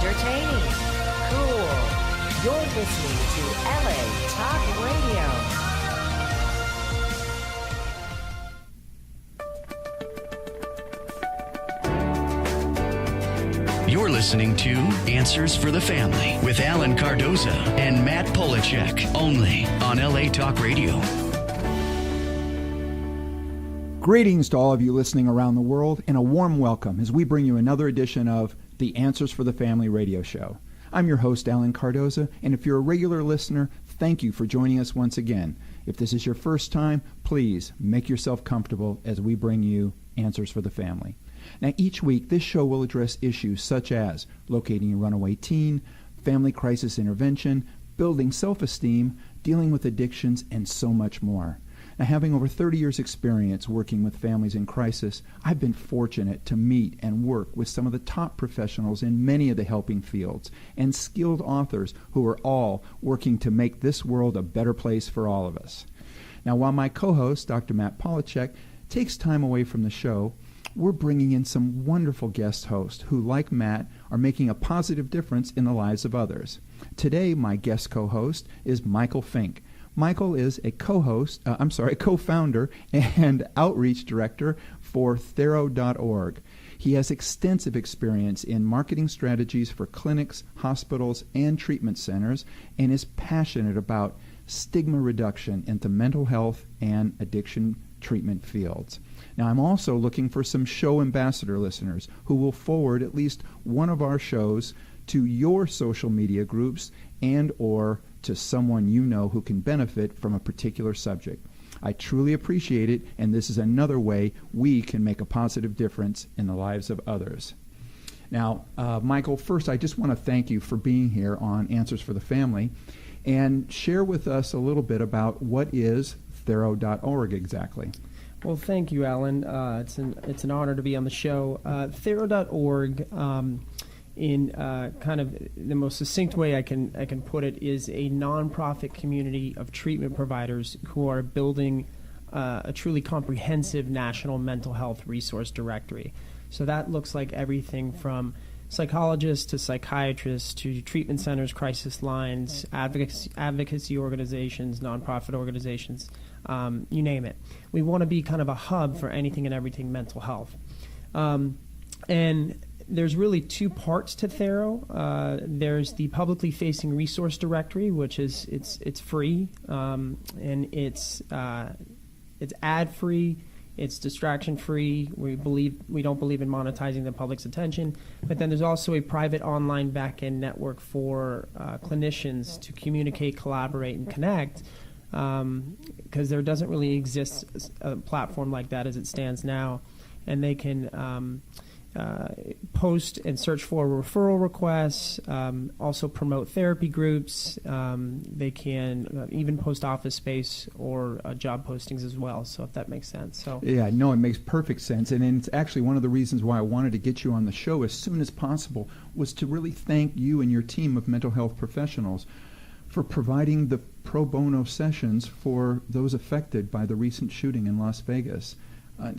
entertaining, cool. You're listening to LA Talk Radio. You're listening to Answers for the Family with Alan Cardoza and Matt Polachek, only on LA Talk Radio. Greetings to all of you listening around the world, and a warm welcome as we bring you another edition of the Answers for the Family radio show. I'm your host, Alan Cardoza, and if you're a regular listener, thank you for joining us once again. If this is your first time, please make yourself comfortable as we bring you Answers for the Family. Now, each week, this show will address issues such as locating a runaway teen, family crisis intervention, building self-esteem, dealing with addictions, and so much more. Now, having over 30 years' experience working with families in crisis, I've been fortunate to meet and work with some of the top professionals in many of the helping fields and skilled authors who are all working to make this world a better place for all of us. Now, while my co-host, Dr. Matt Polachek, takes time away from the show, we're bringing in some wonderful guest hosts who, like Matt, are making a positive difference in the lives of others. Today, my guest co-host is Michael Fink. Michael is a co-founder and outreach director for Thero.org. He has extensive experience in marketing strategies for clinics, hospitals, and treatment centers, and is passionate about stigma reduction into mental health and addiction treatment fields. Now, I'm also looking for some show ambassador listeners who will forward at least one of our shows to your social media groups and or to someone you know who can benefit from a particular subject. I truly appreciate it, and this is another way we can make a positive difference in the lives of others. Now, Michael, first I just want to thank you for being here on Answers for the Family and share with us a little bit about what is Thero.org exactly. Well, thank you, Alan. It's an honor to be on the show. Thero.org, in kind of the most succinct way I can put it, is a nonprofit community of treatment providers who are building a truly comprehensive national mental health resource directory. So that looks like everything from psychologists to psychiatrists to treatment centers, crisis lines, advocacy organizations, nonprofit organizations, you name it. We want to be kind of a hub for anything and everything mental health. And there's really two parts to Thero. There's the publicly facing resource directory, which is it's free, and it's ad free. It's distraction free. We don't believe in monetizing the public's attention. But then there's also a private online back-end network for clinicians to communicate, collaborate, and connect, because there doesn't really exist a platform like that as it stands now. And they can post and search for referral requests, also promote therapy groups. They can even post office space or job postings as well, so if that makes sense. So yeah, no, it makes perfect sense. And it's actually one of the reasons why I wanted to get you on the show as soon as possible was to really thank you and your team of mental health professionals for providing the pro bono sessions for those affected by the recent shooting in Las Vegas.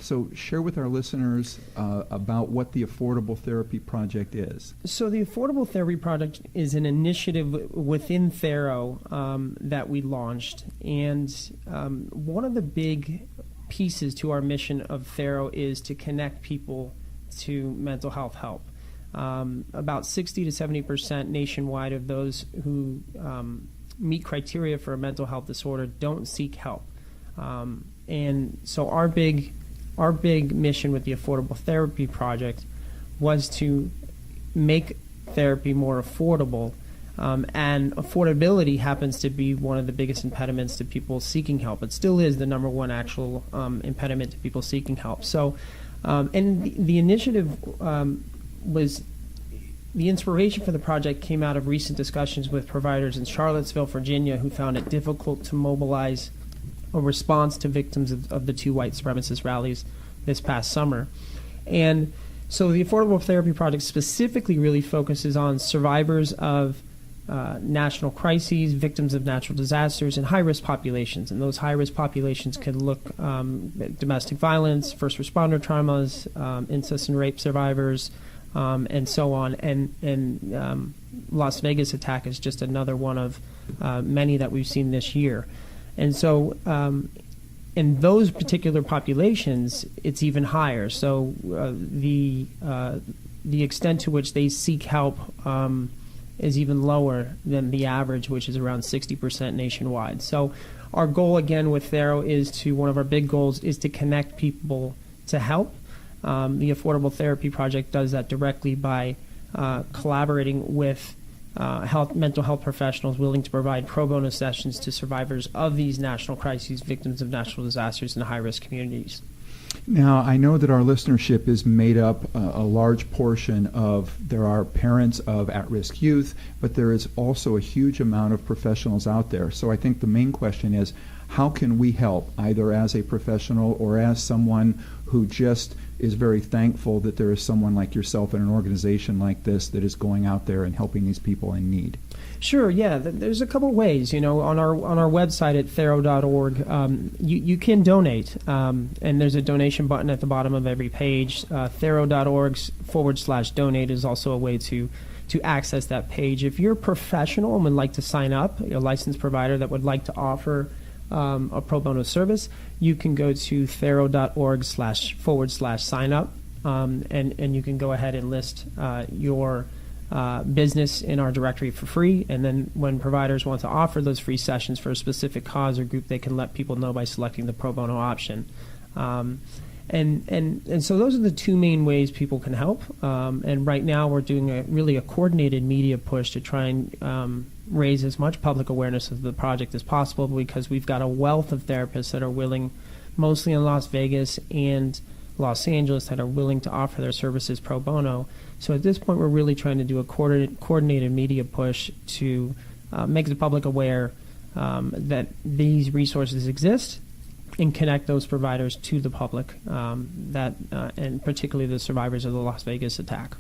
So share with our listeners about what the Affordable Therapy Project is. So the Affordable Therapy Project is an initiative within Thero that we launched. And one of the big pieces to our mission of Thero is to connect people to mental health help. About 60 to 70% nationwide of those who meet criteria for a mental health disorder don't seek help. And so our big mission with the Affordable Therapy Project was to make therapy more affordable, and affordability happens to be one of the biggest impediments to people seeking help. It still is the number one actual impediment to people seeking help. So, and the initiative was, the inspiration for the project came out of recent discussions with providers in Charlottesville, Virginia, who found it difficult to mobilize a response to victims of the two white supremacist rallies this past summer. And so the Affordable Therapy Project specifically really focuses on survivors of national crises, victims of natural disasters, and high-risk populations. And those high-risk populations could look at domestic violence, first responder traumas, incest and rape survivors, and so on. And Las Vegas attack is just another one of many that we've seen this year. And so in those particular populations, it's even higher. So the extent to which they seek help is even lower than the average, which is around 60% nationwide. So our goal, again, with Thero one of our big goals is to connect people to help. The Affordable Therapy Project does that directly by collaborating with mental health professionals willing to provide pro bono sessions to survivors of these national crises, victims of natural disasters in high-risk communities. Now, I know that our listenership is made up a large portion of, there are parents of at-risk youth, but there is also a huge amount of professionals out there. So I think the main question is, how can we help, either as a professional or as someone who just is very thankful that there is someone like yourself in an organization like this that is going out there and helping these people in need? Sure, yeah. There's a couple ways. On our website at Thero.org, you can donate, and there's a donation button at the bottom of every page. Thero.org/donate is also a way to access that page. If you're a professional and would like to sign up, a licensed provider that would like to offer a pro bono service, you can go to Thero.org/sign up, and you can go ahead and list your business in our directory for free. And then when providers want to offer those free sessions for a specific cause or group, they can let people know by selecting the pro bono option. And so those are the two main ways people can help. And right now we're doing a coordinated media push to try and raise as much public awareness of the project as possible, because we've got a wealth of therapists that are willing, mostly in Las Vegas and Los Angeles, that are willing to offer their services pro bono. So at this point, we're really trying to do a coordinated media push to make the public aware that these resources exist and connect those providers to the public, and particularly the survivors of the Las Vegas attack.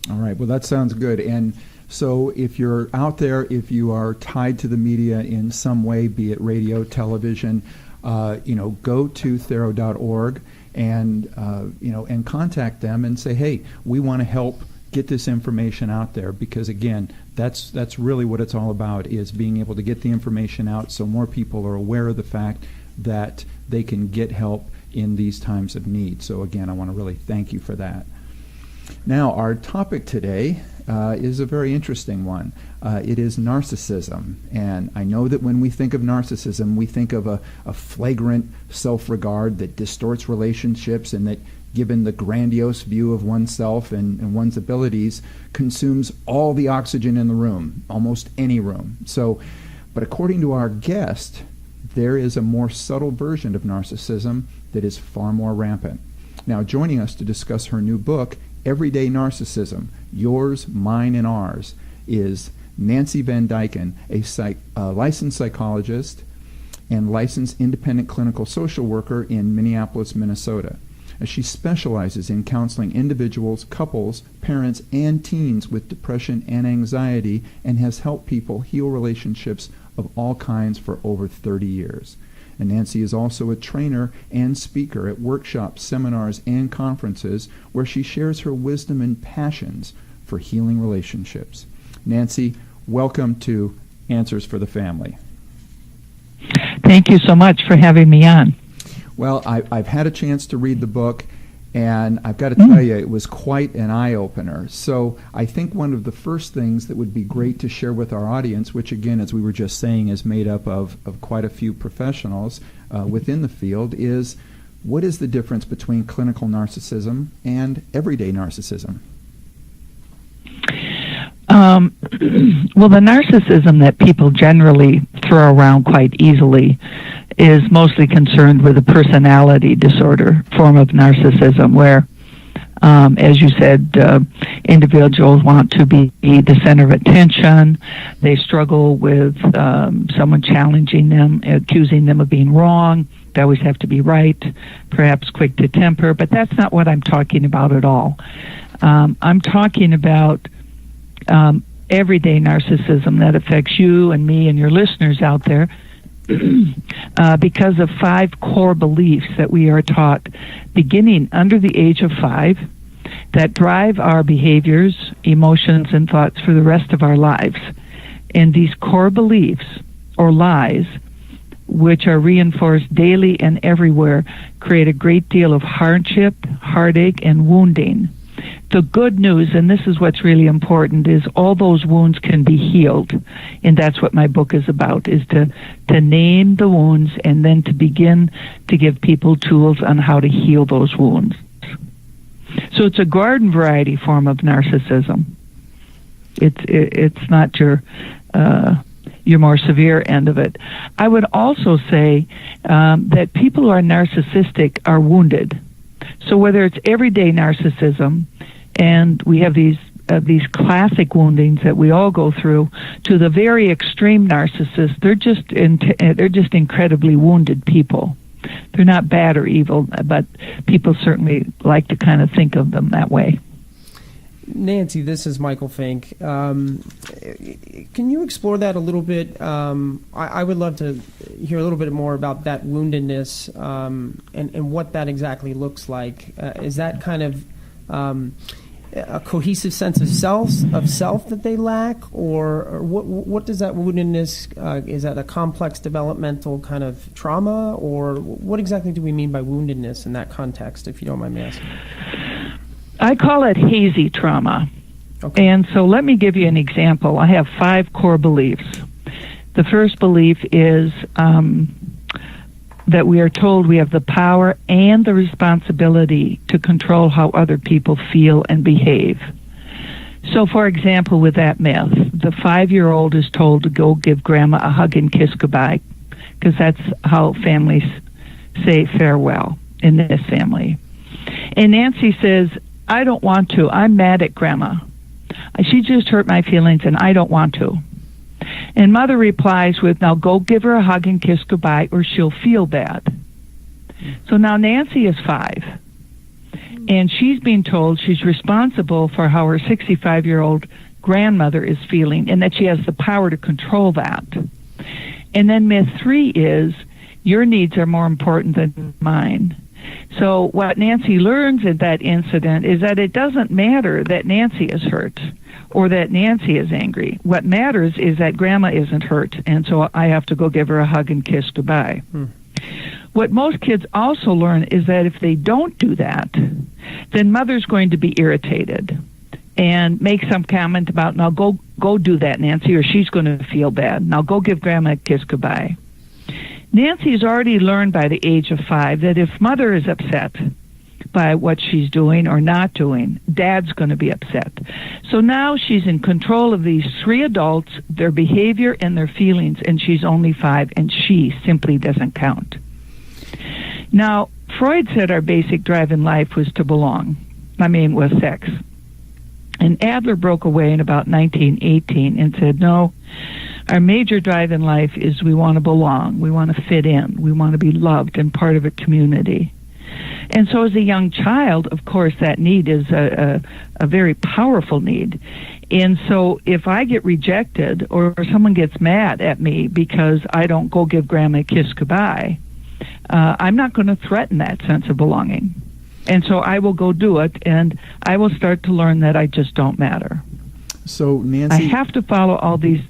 All right. Well, that sounds good. And so if you're out there, if you are tied to the media in some way, be it radio, television, go to Thero.org and contact them and say, hey, we want to help get this information out there, because again, that's really what it's all about, is being able to get the information out so more people are aware of the fact that they can get help in these times of need. So again, I want to really thank you for that. Now, our topic today is a very interesting one. It is narcissism. And I know that when we think of narcissism, we think of a flagrant self-regard that distorts relationships and that, given the grandiose view of oneself and one's abilities, consumes all the oxygen in the room, almost any room. But according to our guest, there is a more subtle version of narcissism that is far more rampant. Now, joining us to discuss her new book, Everyday Narcissism, Yours, Mine, and Ours, is Nancy Van Dyken, a licensed psychologist and licensed independent clinical social worker in Minneapolis, Minnesota. She specializes in counseling individuals, couples, parents, and teens with depression and anxiety, and has helped people heal relationships of all kinds for over 30 years. And Nancy is also a trainer and speaker at workshops, seminars, and conferences where she shares her wisdom and passions for healing relationships. Nancy, welcome to Answers for the Family. Thank you so much for having me on. Well, I've had a chance to read the book, and I've got to tell you, it was quite an eye-opener. So I think one of the first things that would be great to share with our audience, which again, as we were just saying, is made up of quite a few professionals within the field, is what is the difference between clinical narcissism and everyday narcissism? Well, the narcissism that people generally throw around quite easily is mostly concerned with a personality disorder form of narcissism where, as you said, individuals want to be the center of attention. They struggle with someone challenging them, accusing them of being wrong. They always have to be right, perhaps quick to temper, but that's not what I'm talking about at all. I'm talking about everyday narcissism that affects you and me and your listeners out there because of 5 core beliefs that we are taught beginning under the age of 5 that drive our behaviors, emotions, and thoughts for the rest of our lives. And these core beliefs or lies, which are reinforced daily and everywhere, create a great deal of hardship, heartache, and wounding. The good news, and this is what's really important, is all those wounds can be healed. And that's what my book is about, is to name the wounds and then to begin to give people tools on how to heal those wounds. So it's a garden variety form of narcissism. It's not your more severe end of it. I would also say that people who are narcissistic are wounded. So whether it's everyday narcissism, and we have these classic woundings that we all go through, to the very extreme narcissists, they're just incredibly wounded people. They're not bad or evil, but people certainly like to kind of think of them that way. Nancy, this is Michael Fink. Can you explore that a little bit? I would love to hear a little bit more about that woundedness and what that exactly looks like. Is that kind of a cohesive sense of self that they lack, or what does that woundedness? Is that a complex developmental kind of trauma, or what exactly do we mean by woundedness in that context? If you don't mind me asking. I call it hazy trauma. Okay. And so let me give you an example. I have 5 core beliefs. The first belief is that we are told we have the power and the responsibility to control how other people feel and behave. So, for example, with that myth, the 5-year-old is told to go give Grandma a hug and kiss goodbye, because that's how families say farewell in this family. And Nancy says, I don't want to. I'm mad at Grandma. She just hurt my feelings, and I don't want to. And Mother replies with, now go give her a hug and kiss goodbye, or she'll feel bad. So now Nancy is 5, and she's being told she's responsible for how her 65-year-old grandmother is feeling, and that she has the power to control that. And then myth 3 is, your needs are more important than mine. So what Nancy learns in that incident is that it doesn't matter that Nancy is hurt or that Nancy is angry. What matters is that Grandma isn't hurt, and so I have to go give her a hug and kiss goodbye. What most kids also learn is that if they don't do that, then Mother's going to be irritated and make some comment about, now go do that, Nancy, or she's going to feel bad. Now go give Grandma a kiss goodbye. Nancy's already learned by the age of 5 that if Mother is upset by what she's doing or not doing, Dad's going to be upset. So now she's in control of these 3 adults, their behavior and their feelings, and she's only 5, and she simply doesn't count. Now, Freud said our basic drive in life was to belong. Was sex. And Adler broke away in about 1918 and said, no, our major drive in life is we want to belong, we want to fit in, we want to be loved and part of a community. And so as a young child, of course, that need is a very powerful need. And so if I get rejected or someone gets mad at me because I don't go give Grandma a kiss goodbye, I'm not going to threaten that sense of belonging. And so I will go do it, and I will start to learn that I just don't matter. So, Nancy, I have to follow all these.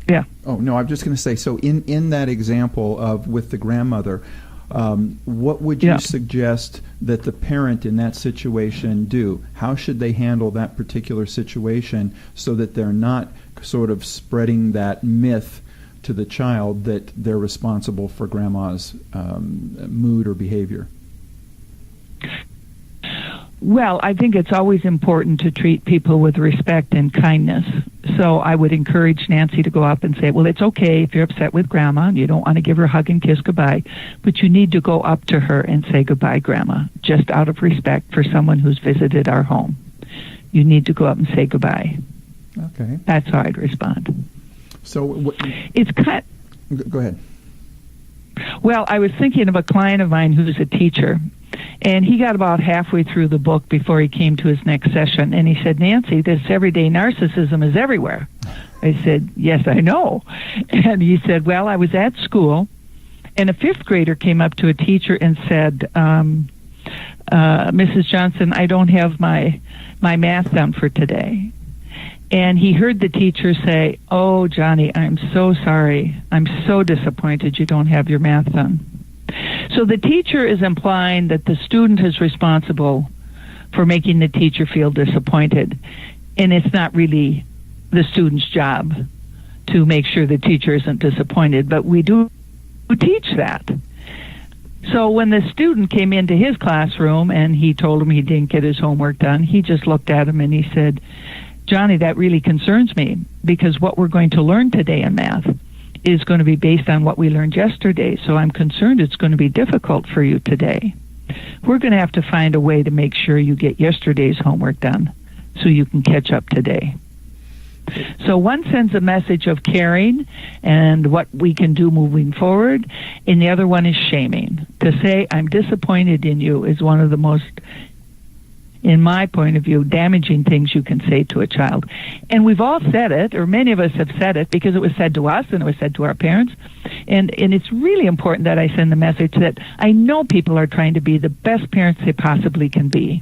Yeah. Oh, no, I'm just going to say, so in that example of with the grandmother, what would you suggest that the parent in that situation do? How should they handle that particular situation so that they're not sort of spreading that myth to the child that they're responsible for Grandma's mood or behavior? Well, I think it's always important to treat people with respect and kindness. So I would encourage Nancy to go up and say, well, it's okay if you're upset with Grandma and you don't want to give her a hug and kiss goodbye, but you need to go up to her and say goodbye, Grandma, just out of respect for someone who's visited our home. You need to go up and say goodbye. Okay. That's how I'd respond. So it's kind. Go ahead. Well, I was thinking of a client of mine who's a teacher, and he got about halfway through the book before he came to his next session, and he said, Nancy, this everyday narcissism is everywhere. I said, yes, I know. And he said, well, I was at school, and a 5th grader came up to a teacher and said, Mrs. Johnson, I don't have my math done for today. And he heard the teacher say, oh, Johnny, I'm so sorry. I'm so disappointed you don't have your math done. So the teacher is implying that the student is responsible for making the teacher feel disappointed. And it's not really the student's job to make sure the teacher isn't disappointed, but we do teach that. So when the student came into his classroom and he told him he didn't get his homework done, he just looked at him and he said, Johnny, that really concerns me, because what we're going to learn today in math is going to be based on what we learned yesterday, so I'm concerned it's going to be difficult for you today. We're going to have to find a way to make sure you get yesterday's homework done so you can catch up today. So one sends a message of caring and what we can do moving forward, and the other one is shaming. To say, I'm disappointed in you, is one of the most, in my point of view, damaging things you can say to a child. And we've all said it, or many of us have said it, because it was said to us and it was said to our parents. And it's really important that I send the message that I know people are trying to be the best parents they possibly can be.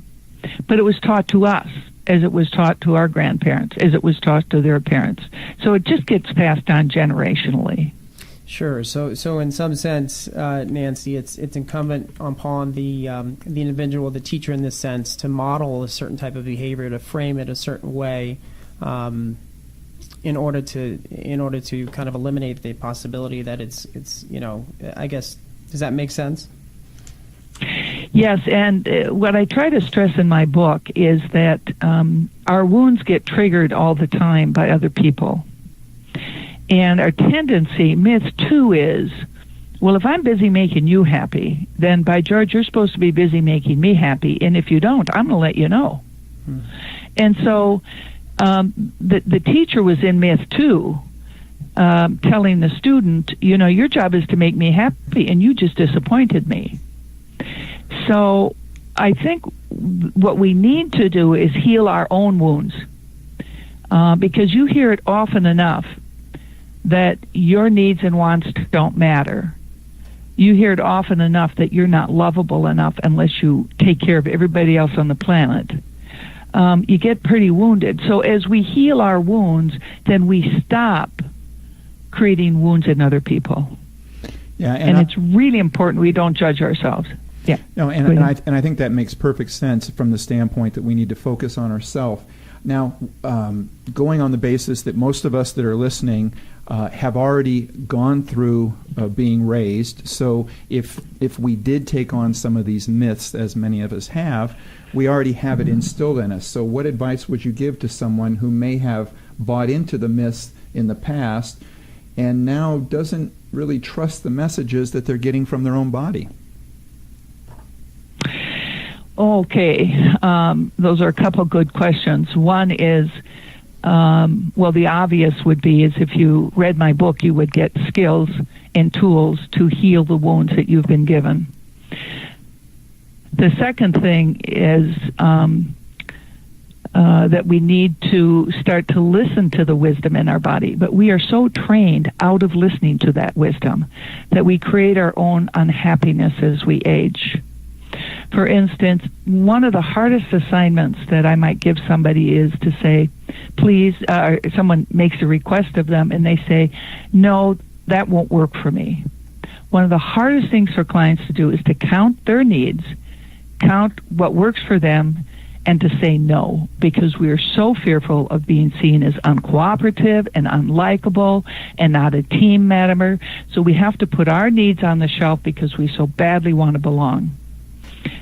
But it was taught to us, as it was taught to our grandparents, as it was taught to their parents. So it just gets passed on generationally. Sure. So in some sense, Nancy, it's incumbent upon the individual, the teacher in this sense, to model a certain type of behavior, to frame it a certain way, in order to kind of eliminate the possibility that it's I guess, does that make sense? Yes, and what I try to stress in my book is that our wounds get triggered all the time by other people. And our tendency, myth 2, is, well, if I'm busy making you happy, then by George, you're supposed to be busy making me happy, and if you don't, I'm going to let you know. And so the teacher was in myth 2, telling the student, your job is to make me happy, and you just disappointed me. So I think what we need to do is heal our own wounds, because you hear it often enough that your needs and wants don't matter. You hear it often enough that you're not lovable enough unless you take care of everybody else on the planet. You get pretty wounded. So as we heal our wounds, then we stop creating wounds in other people. Yeah, and it's really important we don't judge ourselves. Yeah. No, and I think that makes perfect sense from the standpoint that we need to focus on ourselves. Now, going on the basis that most of us that are listening have already gone through being raised, so if we did take on some of these myths, as many of us have, we already have it instilled in us. So what advice would you give to someone who may have bought into the myths in the past and now doesn't really trust the messages that they're getting from their own body? Okay, those are a couple good questions. One is, the obvious would be is if you read my book, you would get skills and tools to heal the wounds that you've been given. The second thing is that we need to start to listen to the wisdom in our body, but we are so trained out of listening to that wisdom that we create our own unhappiness as we age. For instance, one of the hardest assignments that I might give somebody is to say, please, someone makes a request of them and they say, no, that won't work for me. One of the hardest things for clients to do is to count their needs, count what works for them, and to say no, because we are so fearful of being seen as uncooperative and unlikable and not a team member. So we have to put our needs on the shelf because we so badly want to belong.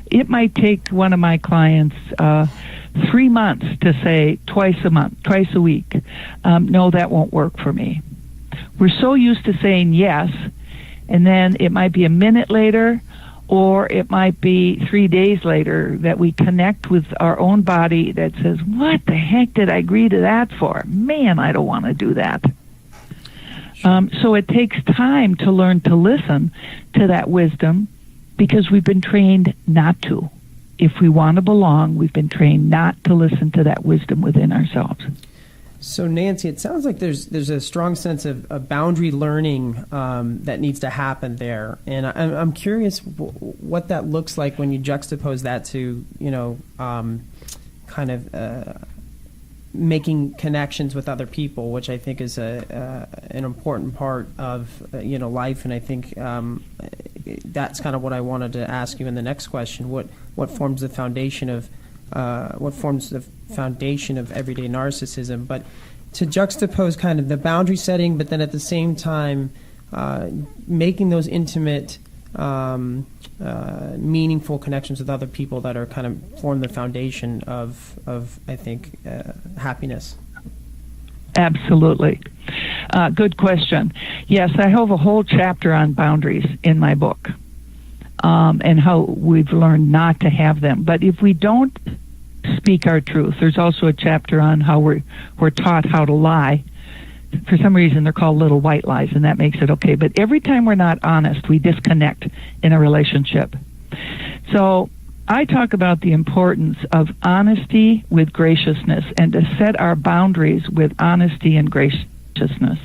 It might take one of my clients 3 months to say twice a week, no, that won't work for me. We're so used to saying yes, and then it might be a minute later, or it might be 3 days later that we connect with our own body that says, what the heck did I agree to that for? Man, I don't want to do that. So it takes time to learn to listen to that wisdom, because we've been trained not to. If we want to belong, we've been trained not to listen to that wisdom within ourselves. So Nancy, it sounds like there's a strong sense of boundary learning that needs to happen there, and I'm curious what that looks like when you juxtapose that to kind of making connections with other people, which I think is an important part of life, and I think that's kind of what I wanted to ask you in the next question. What forms the foundation of everyday narcissism? But to juxtapose kind of the boundary setting, but then at the same time making those intimate, meaningful connections with other people that are kind of form the foundation of I think happiness. Absolutely. Good question. Yes, I have a whole chapter on boundaries in my book, and how we've learned not to have them. But if we don't speak our truth, there's also a chapter on how we're taught how to lie. For some reason, they're called little white lies, and that makes it okay. But every time we're not honest, we disconnect in a relationship. So I talk about the importance of honesty with graciousness, and to set our boundaries with honesty and graciousness.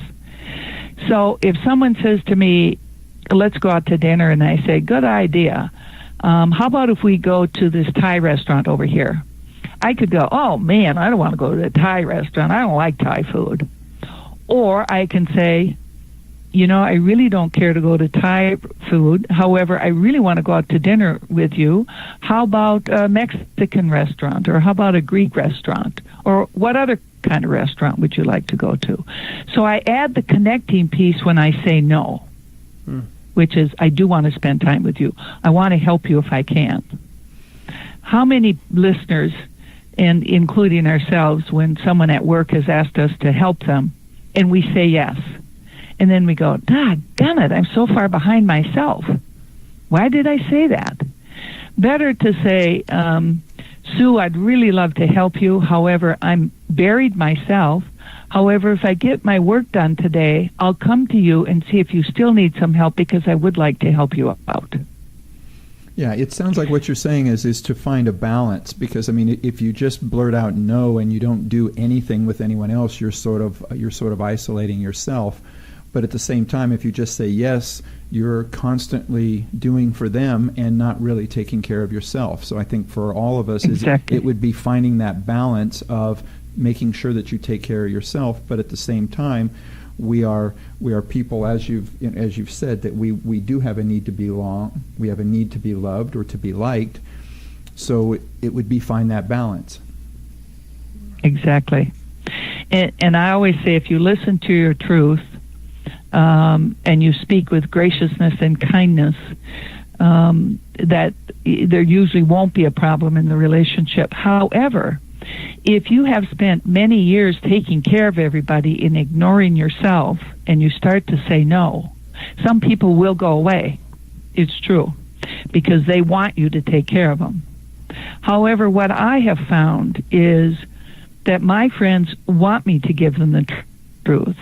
So if someone says to me, let's go out to dinner, and I say, good idea. How about if we go to this Thai restaurant over here? I could go, oh man, I don't want to go to the Thai restaurant. I don't like Thai food. Or I can say, I really don't care to go to Thai food. However, I really want to go out to dinner with you. How about a Mexican restaurant? Or how about a Greek restaurant? Or what other kind of restaurant would you like to go to? So I add the connecting piece when I say no, which is, I do want to spend time with you. I want to help you if I can. How many listeners, and including ourselves, when someone at work has asked us to help them, and we say yes, and then we go, doggone it, I'm so far behind myself. Why did I say that? Better to say, Sue, I'd really love to help you. However, I'm buried myself. However, if I get my work done today, I'll come to you and see if you still need some help, because I would like to help you out. Yeah, it sounds like what you're saying is to find a balance, because if you just blurt out no and you don't do anything with anyone else, you're sort of isolating yourself. But at the same time, if you just say yes, you're constantly doing for them and not really taking care of yourself. So I think for all of us, exactly, it would be finding that balance of making sure that you take care of yourself, but at the same time, we are people, as you've said, that we do have a need to belong, we have a need to be loved or to be liked. So it would be find that balance. Exactly. And I always say, if you listen to your truth, and you speak with graciousness and kindness, that there usually won't be a problem in the relationship. However, if you have spent many years taking care of everybody and ignoring yourself, and you start to say no, some people will go away. It's true, because they want you to take care of them. However, what I have found is that my friends want me to give them the truth.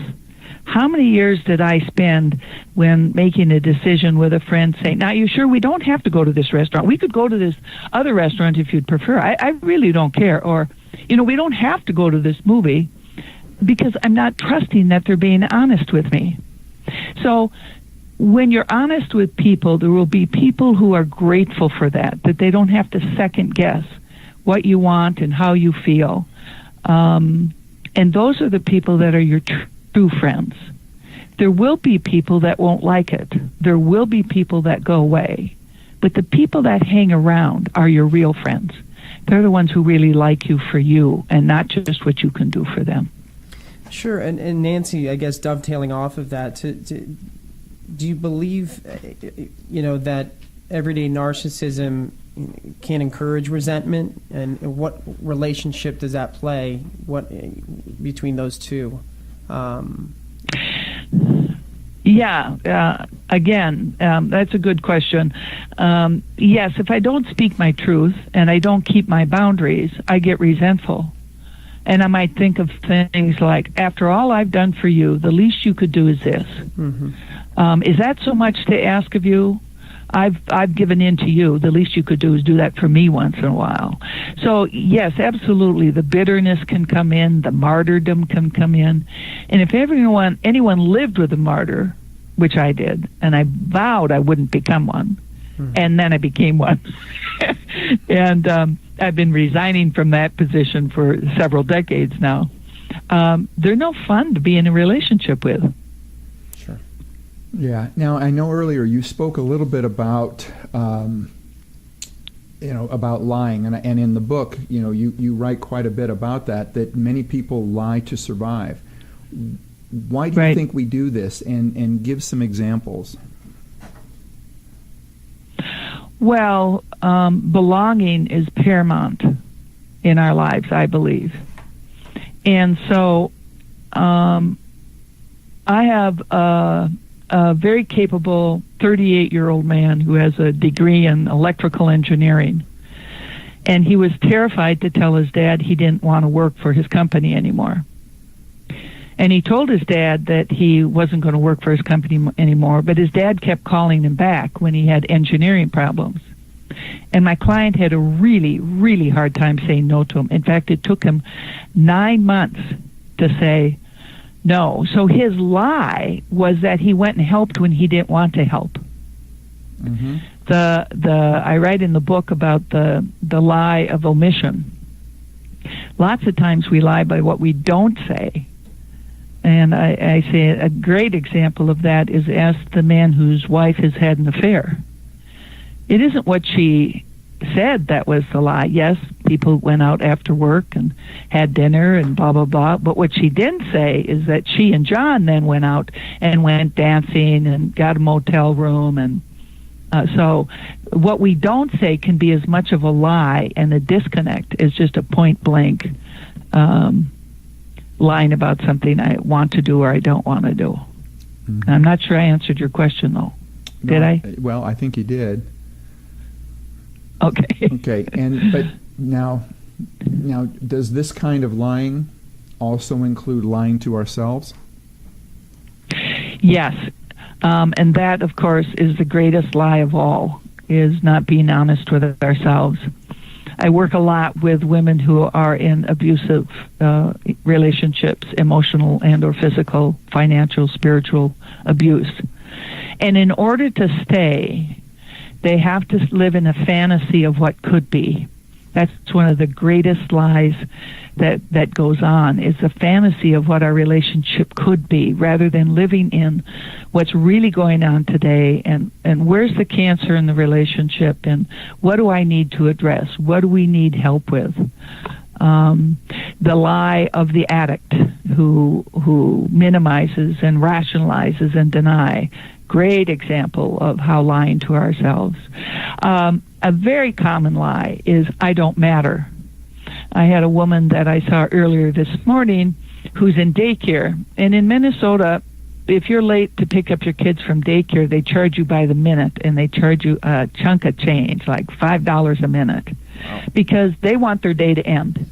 How many years did I spend when making a decision with a friend saying, now, you sure we don't have to go to this restaurant? We could go to this other restaurant if you'd prefer. I really don't care. Or, we don't have to go to this movie, because I'm not trusting that they're being honest with me. So when you're honest with people, there will be people who are grateful for that they don't have to second guess what you want and how you feel. And those are the people that are your true friends. There will be people that won't like it. There will be people that go away. But the people that hang around are your real friends. They're the ones who really like you for you, and not just what you can do for them. Sure. And Nancy, I guess dovetailing off of that, do you believe, that everyday narcissism can encourage resentment? And what relationship does that play between those two? Again, that's a good question. Yes, if I don't speak my truth and I don't keep my boundaries, I get resentful. And I might think of things like, after all I've done for you, the least you could do is this. Mm-hmm. Is that so much to ask of you? I've given in to you. The least you could do is do that for me once in a while. So yes, absolutely, the bitterness can come in, the martyrdom can come in. And if anyone lived with a martyr, which I did, and I vowed I wouldn't become one, and then I became one. And I've been resigning from that position for several decades now. They're no fun to be in a relationship with. Sure. Yeah. Now, I know earlier you spoke a little bit about, about lying, and in the book, you write quite a bit about that many people lie to survive. Why do you think we do this? And give some examples. Well, belonging is paramount in our lives, I believe. And so I have a very capable 38-year-old man who has a degree in electrical engineering. And he was terrified to tell his dad he didn't want to work for his company anymore. And he told his dad that he wasn't going to work for his company anymore, but his dad kept calling him back when he had engineering problems. And my client had a really, really hard time saying no to him. In fact, it took him 9 months to say no. So his lie was that he went and helped when he didn't want to help. Mm-hmm. I write in the book about the lie of omission. Lots of times we lie by what we don't say. And I say a great example of that is ask the man whose wife has had an affair. It isn't what she said that was the lie. Yes, people went out after work and had dinner and blah, blah, blah. But what she didn't say is that she and John then went out and went dancing and got a motel room. And so what we don't say can be as much of a lie and a disconnect as just a point-blank lying about something I want to do or I don't want to do. Mm-hmm. I'm not sure I answered your question, though. Did I? Well, I think you did. Okay. Okay, but now, does this kind of lying also include lying to ourselves? Yes, and that, of course, is the greatest lie of all, is not being honest with ourselves. I work a lot with women who are in abusive relationships, emotional and or physical, financial, spiritual abuse. And in order to stay, they have to live in a fantasy of what could be. That's one of the greatest lies that goes on, is the fantasy of what our relationship could be, rather than living in what's really going on today, and where's the cancer in the relationship, and what do I need to address? What do we need help with? The lie of the addict who minimizes and rationalizes and deny. Great example of how lying to ourselves. A very common lie is, I don't matter. I had a woman that I saw earlier this morning who's in daycare. And in Minnesota, if you're late to pick up your kids from daycare, they charge you by the minute, and they charge you a chunk of change, like $5 a minute. Wow. Because they want their day to end.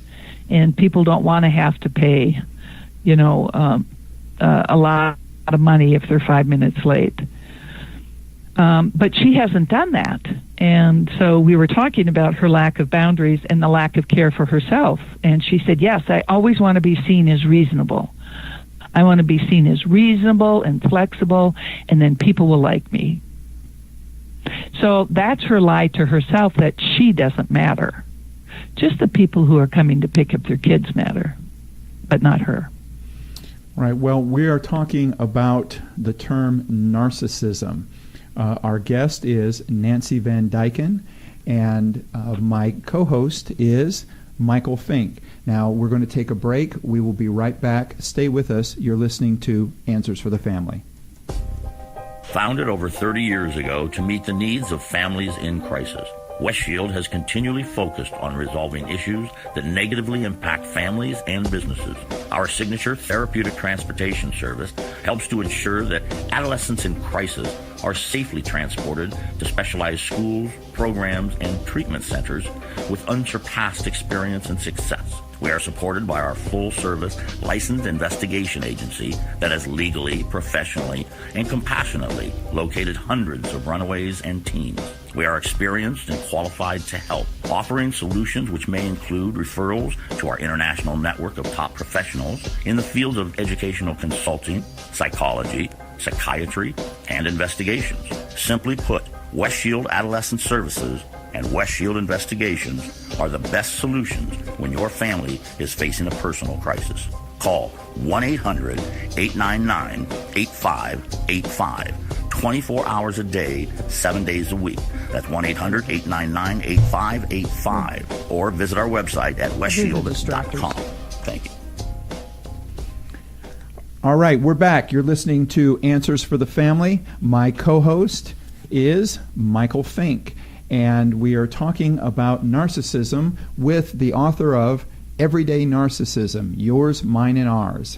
And people don't want to have to pay, a lot of money if they're 5 minutes late. But she hasn't done that. And so we were talking about her lack of boundaries and the lack of care for herself. And she said, yes, I always want to be seen as reasonable. I want to be seen as reasonable and flexible, and then people will like me. So that's her lie to herself, that she doesn't matter. Just the people who are coming to pick up their kids matter, but not her. Right. Well, we are talking about the term narcissism. Our guest is Nancy Van Dyken, and my co-host is Michael Fink. Now, we're going to take a break. We will be right back. Stay with us. You're listening to Answers for the Family. Founded over 30 years ago to meet the needs of families in crisis, Westshield has continually focused on resolving issues that negatively impact families and businesses. Our signature therapeutic transportation service helps to ensure that adolescents in crisis are safely transported to specialized schools, programs, and treatment centers with unsurpassed experience and success. We are supported by our full-service licensed investigation agency that has legally, professionally, and compassionately located hundreds of runaways and teens. We are experienced and qualified to help, offering solutions which may include referrals to our international network of top professionals in the fields of educational consulting, psychology, psychiatry, and investigations. Simply put, West Shield Adolescent Services and West Shield Investigations are the best solutions when your family is facing a personal crisis. Call 1-800-899-8585, 24 hours a day, 7 days a week. That's 1-800-899-8585, or visit our website at westshield.com. Thank you. All right, we're back. You're listening to Answers for the Family. My co-host is Michael Fink, and we are talking about narcissism with the author of Everyday Narcissism, Yours, Mine, and Ours.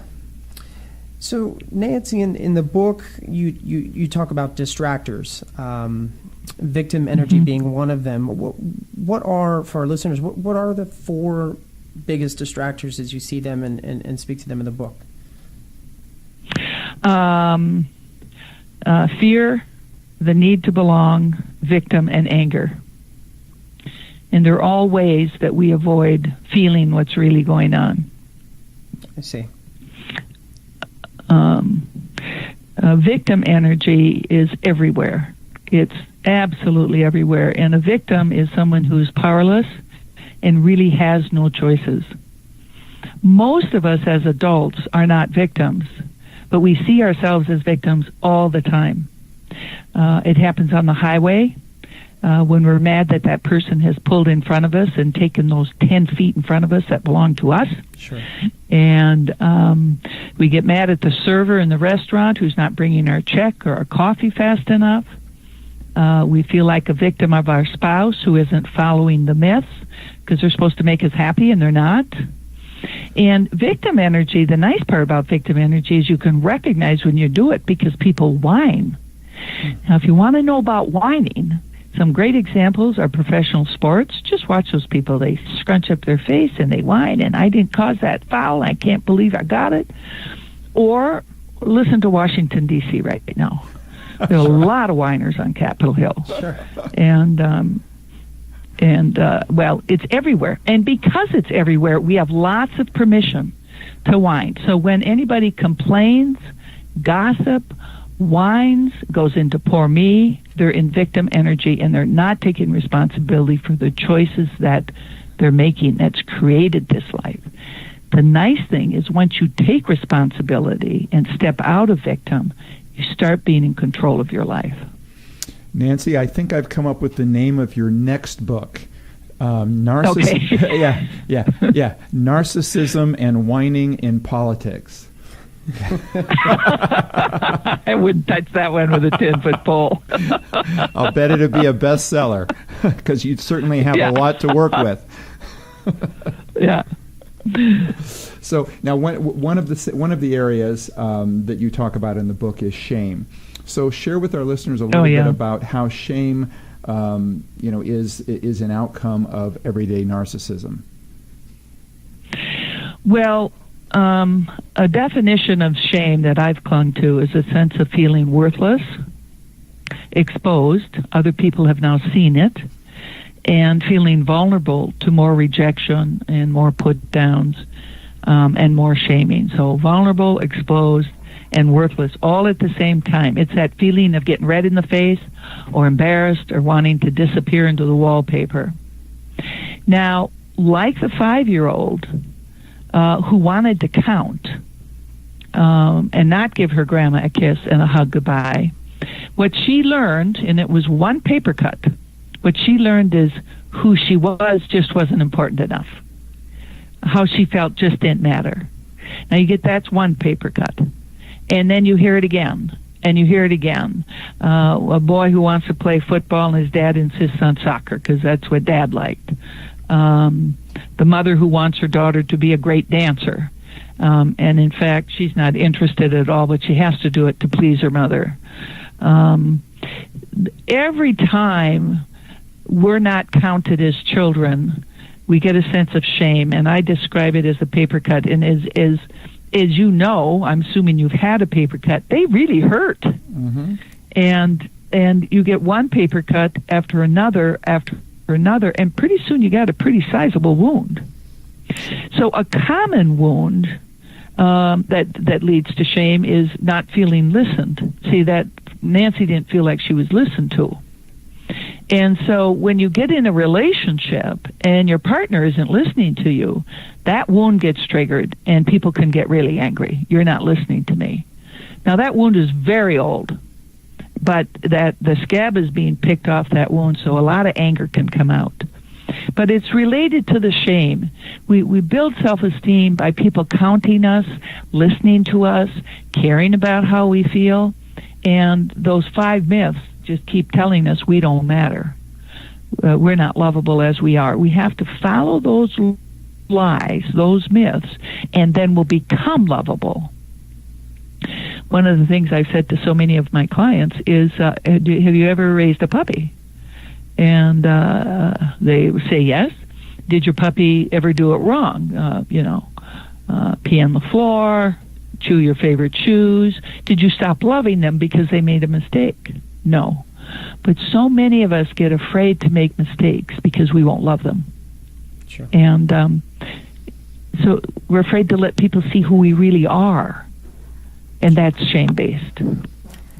So, Nancy, in the book, you talk about distractors, victim energy being one of them. What are, for our listeners, what are the four biggest distractors as you see them and speak to them in the book? Fear, the need to belong, victim, and anger. And they're all ways that we avoid feeling what's really going on. I see. Victim energy is everywhere. It's absolutely everywhere. And a victim is someone who's powerless and really has no choices. Most of us as adults are not victims, but we see ourselves as victims all the time. It happens on the highway when we're mad that that person has pulled in front of us and taken those 10 feet in front of us that belong to us. Sure. And we get mad at the server in the restaurant who's not bringing our check or our coffee fast enough. We feel like a victim of our spouse who isn't following the myths because they're supposed to make us happy and they're not. And victim energy, the nice part about victim energy is you can recognize when you do it because people whine. Now, if you want to know about whining, some great examples are professional sports. Just watch those people. They scrunch up their face and they whine, and I didn't cause that foul. I can't believe I got it. Or listen to Washington, D.C. right now. There are a lot of whiners on Capitol Hill. Sure. Well, it's everywhere. And because it's everywhere, we have lots of permission to whine. So when anybody complains, gossip, whines, goes into poor me, they're in victim energy and they're not taking responsibility for the choices that they're making that's created this life. The nice thing is once you take responsibility and step out of victim, you start being in control of your life. Nancy, I think I've come up with the name of your next book. Okay. Narcissism and Whining in Politics. I wouldn't touch that one with a 10-foot pole. I'll bet it'd be a bestseller because you'd certainly have a lot to work with. Yeah. So now, one of the areas that you talk about in the book is shame. So share with our listeners a little bit about how shame, is an outcome of everyday narcissism. Well, a definition of shame that I've clung to is a sense of feeling worthless, exposed. Other people have now seen it, and feeling vulnerable to more rejection and more put downs and more shaming. So vulnerable, exposed, and worthless all at the same time. It's that feeling of getting red in the face or embarrassed or wanting to disappear into the wallpaper. Now, like the 5-year-old who wanted to count and not give her grandma a kiss and a hug goodbye, what she learned, and it was one paper cut, what she learned is who she was just wasn't important enough. How she felt just didn't matter. Now you get that's one paper cut. And then you hear it again, and you hear it again. A boy who wants to play football and his dad insists on soccer because that's what dad liked. The mother who wants her daughter to be a great dancer. And in fact, she's not interested at all, but she has to do it to please her mother. Every time we're not counted as children, we get a sense of shame, and I describe it as a paper cut. And as you know, I'm assuming you've had a paper cut, they really hurt. Mm-hmm. And you get one paper cut after another, and pretty soon you got a pretty sizable wound. So a common wound that leads to shame is not feeling listened. See, that Nancy didn't feel like she was listened to. And so when you get in a relationship and your partner isn't listening to you, that wound gets triggered and people can get really angry. You're not listening to me. Now that wound is very old, but that the scab is being picked off that wound, so a lot of anger can come out. But it's related to the shame. We build self-esteem by people counting us, listening to us, caring about how we feel, and those 5 myths just keep telling us we don't matter. We're not lovable as we are. We have to follow those lies, those myths, and then we'll become lovable. One of the things I've said to so many of my clients is, have you ever raised a puppy? And they say yes. Did your puppy ever do it wrong? Pee on the floor, chew your favorite chews? Did you stop loving them because they made a mistake? No. But so many of us get afraid to make mistakes because we won't love them. Sure. And so we're afraid to let people see who we really are. And that's shame-based.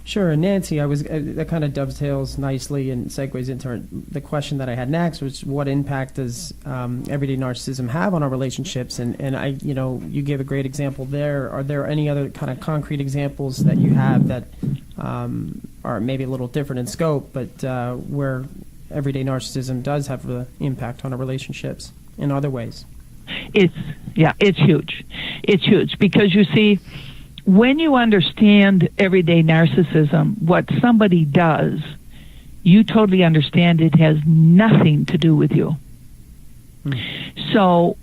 Sure, and Nancy, that kind of dovetails nicely and segues into the question that I had next, which what impact does everyday narcissism have on our relationships? And I, you gave a great example there. Are there any other kind of concrete examples that you have that are maybe a little different in scope, but where everyday narcissism does have the impact on our relationships in other ways? It's huge. It's huge because you see, when you understand everyday narcissism, what somebody does, you totally understand it has nothing to do with you. So,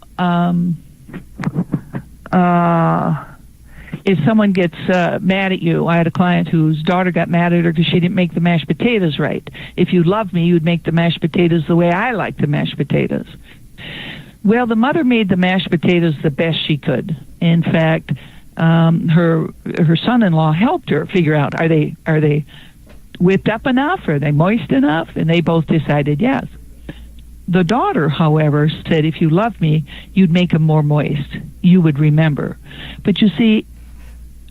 if someone gets mad at you, I had a client whose daughter got mad at her because she didn't make the mashed potatoes right. If you loved me, you'd make the mashed potatoes the way I like the mashed potatoes. Well, the mother made the mashed potatoes the best she could. In fact, her son-in-law helped her figure out, are they whipped up enough? Are they moist enough? And they both decided yes. The daughter, however, said, if you loved me, you'd make them more moist. You would remember. But you see,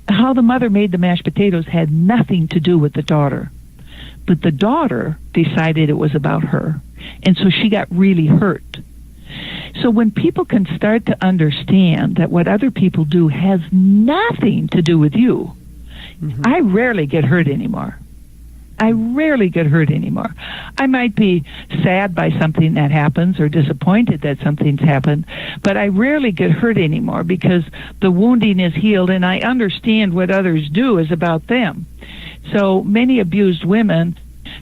how the mother made the mashed potatoes had nothing to do with the daughter. But the daughter decided it was about her. And so she got really hurt. So when people can start to understand that what other people do has nothing to do with you, I rarely get hurt anymore. I might be sad by something that happens or disappointed that something's happened, but I rarely get hurt anymore because the wounding is healed and I understand what others do is about them. So many abused women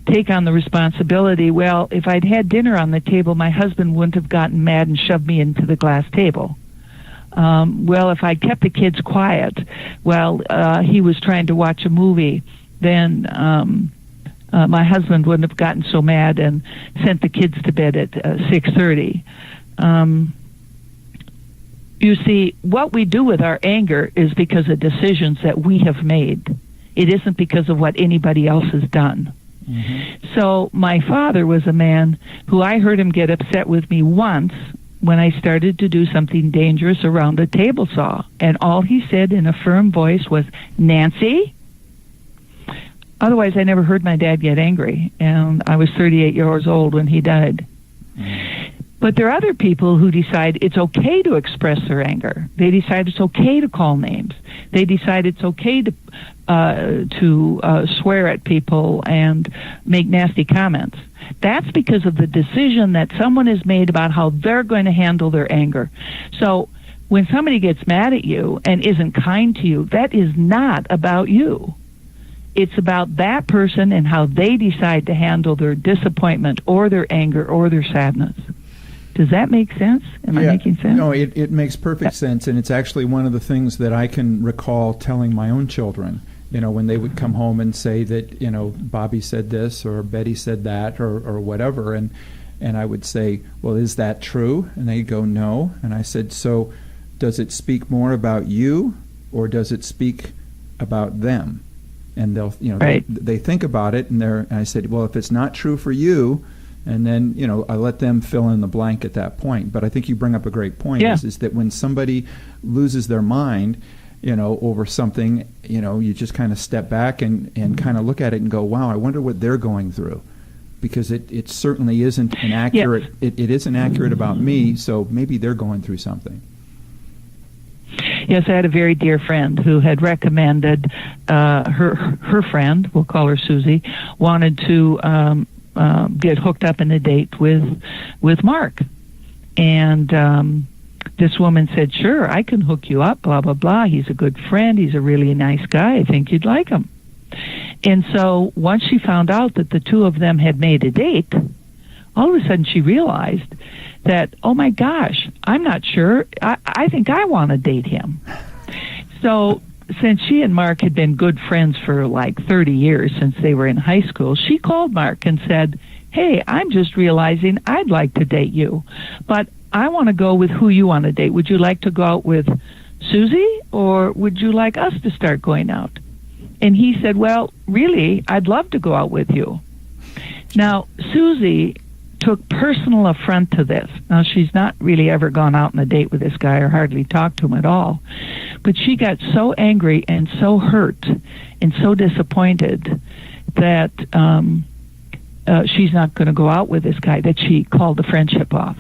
take on the responsibility, well, if I'd had dinner on the table, my husband wouldn't have gotten mad and shoved me into the glass table. Well, if I kept the kids quiet, he was trying to watch a movie, then my husband wouldn't have gotten so mad and sent the kids to bed at 6:30. You see, what we do with our anger is because of decisions that we have made. It isn't because of what anybody else has done. So my father was a man who I heard him get upset with me once when I started to do something dangerous around a table saw. And all he said in a firm voice was, Nancy? Otherwise, I never heard my dad get angry. And I was 38 years old when he died. But there are other people who decide it's okay to express their anger. They decide it's okay to call names. They decide it's okay to swear at people and make nasty comments. That's because of the decision that someone has made about how they're going to handle their anger. So when somebody gets mad at you and isn't kind to you, that is not about you. It's about that person and how they decide to handle their disappointment or their anger or their sadness. Does that make sense? Am I making sense? No, it makes perfect sense, and it's actually one of the things that I can recall telling my own children, when they would come home and say that, Bobby said this or Betty said that or whatever, and And I would say, well, is that true? And they'd go, no. And I said, so does it speak more about you, or does it speak about them? And they'll, right. they think about it, and I said, well, if it's not true for you, and then, I let them fill in the blank at that point. But I think you bring up a great point, is that when somebody loses their mind, over something, you just kind of step back and kind of look at it and go, wow, I wonder what they're going through. Because it certainly isn't an accurate, it isn't accurate about me, so maybe they're going through something. Yes, I had a very dear friend who had recommended her friend, we'll call her Susie, wanted to get hooked up in a date with Mark. And this woman said, sure, I can hook you up, blah, blah, blah. He's a good friend. He's a really nice guy. I think you'd like him. And so once she found out that the two of them had made a date, all of a sudden she realized that, oh my gosh, I'm not sure. I think I want to date him. So since she and Mark had been good friends for like 30 years since they were in high school, she called Mark and said, hey, I'm just realizing I'd like to date you, but I want to go with who you want to date. Would you like to go out with Susie, or would you like us to start going out? And he said, well, really, I'd love to go out with you. Now, Susie took personal affront to this. Now, she's not really ever gone out on a date with this guy or hardly talked to him at all. But she got so angry and so hurt and so disappointed that she's not going to go out with this guy, that she called the friendship off.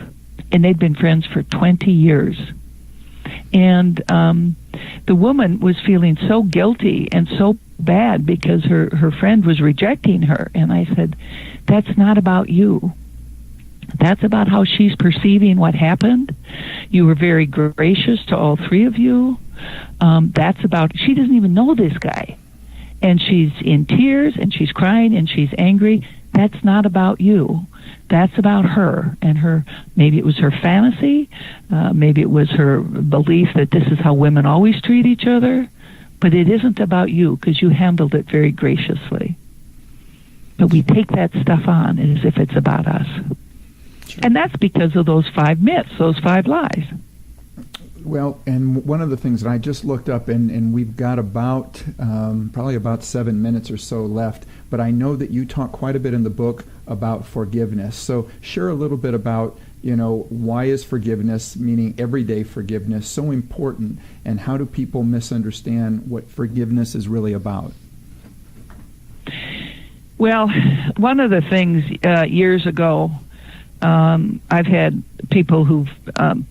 And they'd been friends for 20 years. And the woman was feeling so guilty and so bad because her friend was rejecting her. And I said, that's not about you. That's about how she's perceiving what happened. You were very gracious to all three of you. That's about, she doesn't even know this guy. And she's in tears and she's crying and she's angry. That's not about you. That's about her and her, maybe it was her fantasy, maybe it was her belief that this is how women always treat each other, but it isn't about you because you handled it very graciously. But we take that stuff on as if it's about us. Sure. And that's because of those 5 myths, those 5 lies. Well, and one of the things that I just looked up, and we've got about probably about 7 minutes or so left, but I know that you talk quite a bit in the book about forgiveness. So share a little bit about, why is forgiveness, meaning everyday forgiveness, so important, and how do people misunderstand what forgiveness is really about? Well, one of the things years ago, I've had people who've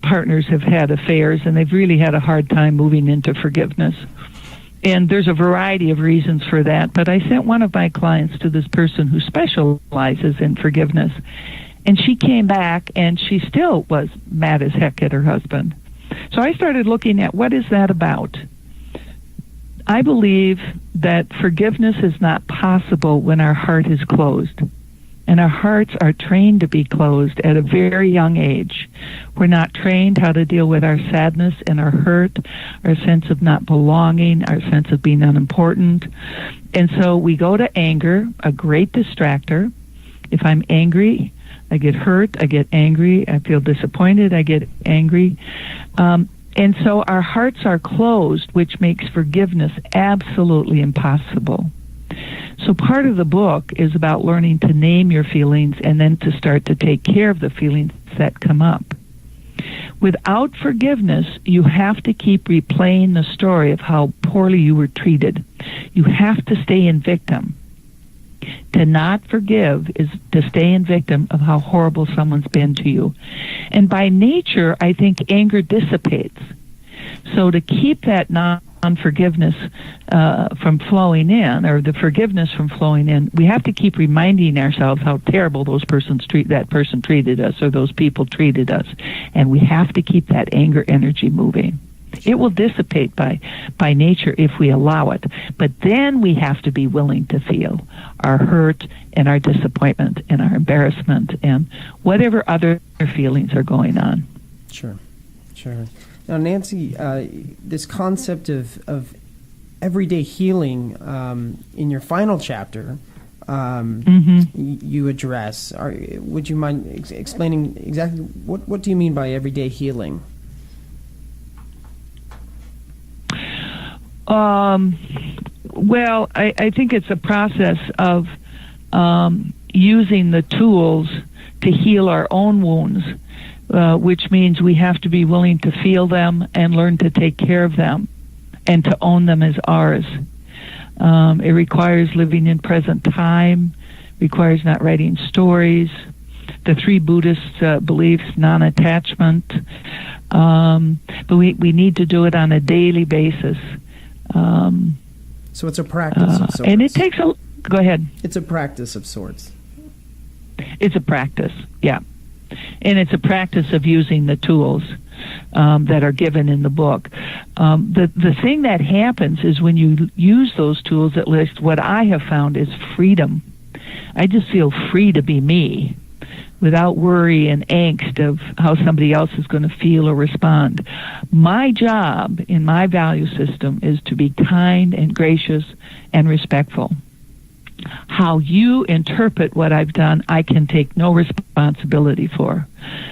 partners have had affairs, and they've really had a hard time moving into forgiveness. And there's a variety of reasons for that, but I sent one of my clients to this person who specializes in forgiveness, and she came back, and she still was mad as heck at her husband. So I started looking at what is that about. I believe that forgiveness is not possible when our heart is closed. And our hearts are trained to be closed at a very young age. We're not trained how to deal with our sadness and our hurt, our sense of not belonging, our sense of being unimportant. And so we go to anger, a great distractor. If I'm angry, I get hurt, I get angry, I feel disappointed, I get angry. And so our hearts are closed, which makes forgiveness absolutely impossible. So part of the book is about learning to name your feelings and then to start to take care of the feelings that come up. Without forgiveness, you have to keep replaying the story of how poorly you were treated. You have to stay in victim. To not forgive is to stay in victim of how horrible someone's been to you. And by nature, I think anger dissipates. So to keep that non-forgiveness from flowing in, or the forgiveness from flowing in, we have to keep reminding ourselves how terrible that person treated us, or those people treated us. And we have to keep that anger energy moving. It will dissipate by nature if we allow it. But then we have to be willing to feel our hurt and our disappointment and our embarrassment and whatever other feelings are going on. Sure. Now, Nancy, this concept of everyday healing in your final chapter you address. Would you mind explaining exactly what do you mean by everyday healing? Well, I think it's a process of using the tools to heal our own wounds, which means we have to be willing to feel them and learn to take care of them and to own them as ours. It requires living in present time, requires not writing stories, the 3 Buddhist beliefs, non-attachment, but we need to do it on a daily basis. So it's a practice of sorts. And it takes a... Go ahead. It's a practice of sorts. It's a practice, yeah. And it's a practice of using the tools that are given in the book. The thing that happens is when you use those tools, at least what I have found is freedom. I just feel free to be me without worry and angst of how somebody else is going to feel or respond. My job in my value system is to be kind and gracious and respectful. How you interpret what I've done, I can take no responsibility for,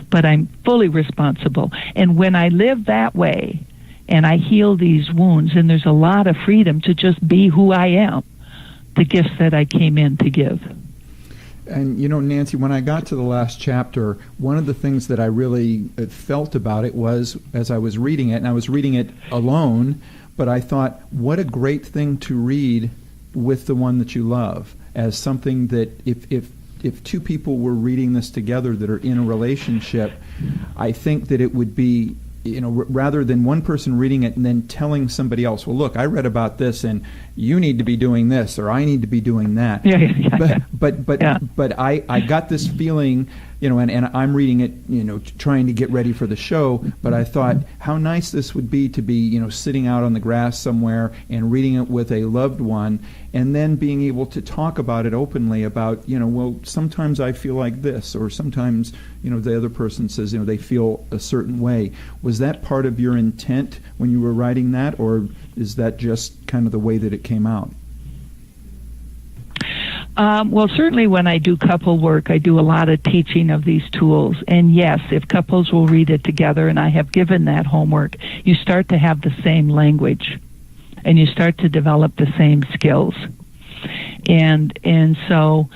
but I'm fully responsible. And when I live that way and I heal these wounds, and there's a lot of freedom to just be who I am, the gifts that I came in to give. And, you know, Nancy, when I got to the last chapter, one of the things that I really felt about it was, as I was reading it, and I was reading it alone, but I thought, what a great thing to read with the one that you love, as something that if 2 people were reading this together that are in a relationship, I think that it would be, you know, rather than one person reading it and then telling somebody else, well, look, I read about this and you need to be doing this or I need to be doing that. But I got this feeling, you know, and I'm reading it, you know, trying to get ready for the show, but I thought how nice this would be to be, you know, sitting out on the grass somewhere and reading it with a loved one and then being able to talk about it openly about, you know, well, sometimes I feel like this, or sometimes, you know, the other person says, you know, they feel a certain way. Was that part of your intent when you were writing that, or is that just kind of the way that it came out? Well, certainly when I do couple work, I do a lot of teaching of these tools. And yes, if couples will read it together, and I have given that homework, you start to have the same language and you start to develop the same skills. And so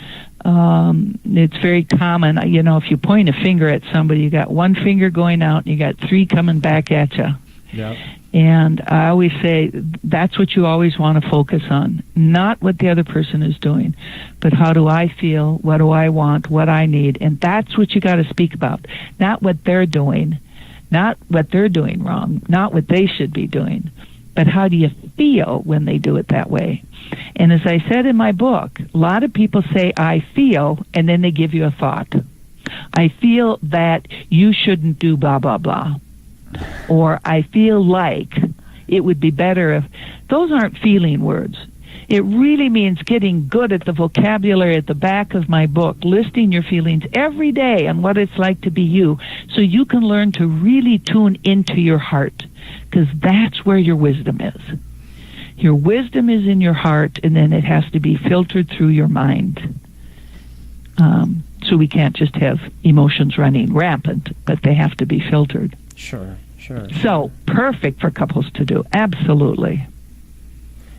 it's very common, you know, if you point a finger at somebody, you got 1 finger going out and you got 3 coming back at you. Yeah. And I always say that's what you always want to focus on, not what the other person is doing, but how do I feel, what do I want, what I need, and that's what you got to speak about, not what they're doing, not what they're doing wrong, not what they should be doing, but how do you feel when they do it that way? And as I said in my book, a lot of people say, I feel, and then they give you a thought. I feel that you shouldn't do blah, blah, blah. Or I feel like it would be better if... Those aren't feeling words. It really means getting good at the vocabulary at the back of my book, listing your feelings every day on what it's like to be you, so you can learn to really tune into your heart, because that's where your wisdom is. Your wisdom is in your heart, and then it has to be filtered through your mind. So we can't just have emotions running rampant, but they have to be filtered. Sure. So, perfect for couples to do, absolutely.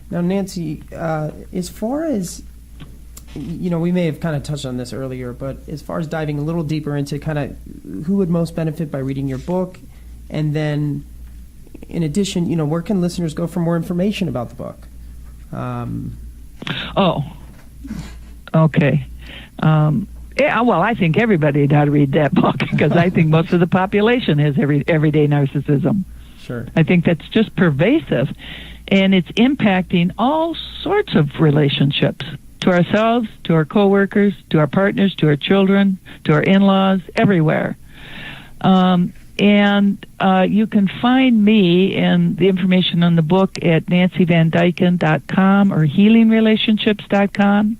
Now, Nancy, as far as, you know, we may have kind of touched on this earlier, but as far as diving a little deeper into kind of who would most benefit by reading your book, and then, in addition, you know, where can listeners go for more information about the book? Okay. Yeah, well, I think everybody ought to read that book, because I think most of the population has everyday narcissism. Sure. I think that's just pervasive, and it's impacting all sorts of relationships, to ourselves, to our coworkers, to our partners, to our children, to our in-laws, everywhere. And you can find me and the information on the book at nancyvandyken.com or healingrelationships.com.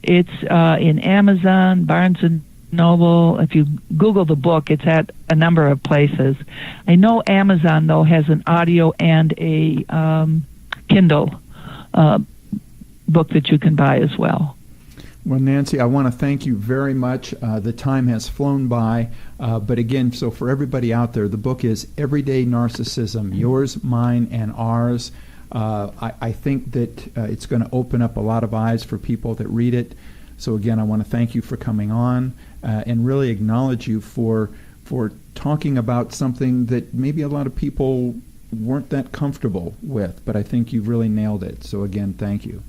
It's in Amazon, Barnes & Noble. If you Google the book, it's at a number of places. I know Amazon, though, has an audio and a Kindle book that you can buy as well. Well, Nancy, I want to thank you very much. The time has flown by. But again, so for everybody out there, the book is Everyday Narcissism, Yours, Mine, and Ours. I think that it's going to open up a lot of eyes for people that read it. So again, I want to thank you for coming on and really acknowledge you for talking about something that maybe a lot of people weren't that comfortable with, but I think you've really nailed it. So again, thank you.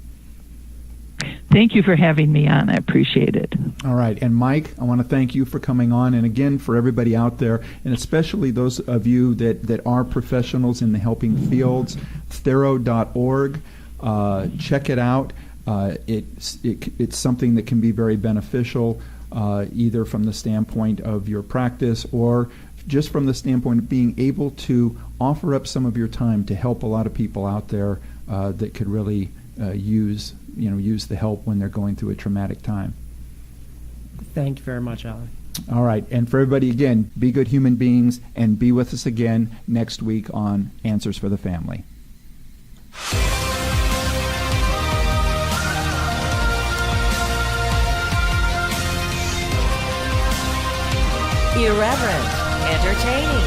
Thank you for having me on. I appreciate it. All right. And Mike, I want to thank you for coming on. And again, for everybody out there, and especially those of you that are professionals in the helping fields, Thero.org, check it out. It's something that can be very beneficial, either from the standpoint of your practice or just from the standpoint of being able to offer up some of your time to help a lot of people out there that could really use the help when they're going through a traumatic time. Thank you very much, Alan. All right. And for everybody, again, be good human beings and be with us again next week on Answers for the Family. Irreverent, entertaining,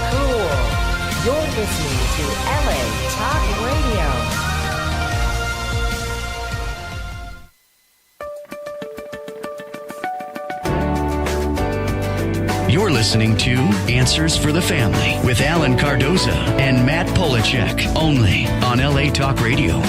cool. You're listening to LA Talk Radio. You're listening to Answers for the Family with Alan Cardoza and Matt Polachek, only on LA Talk Radio.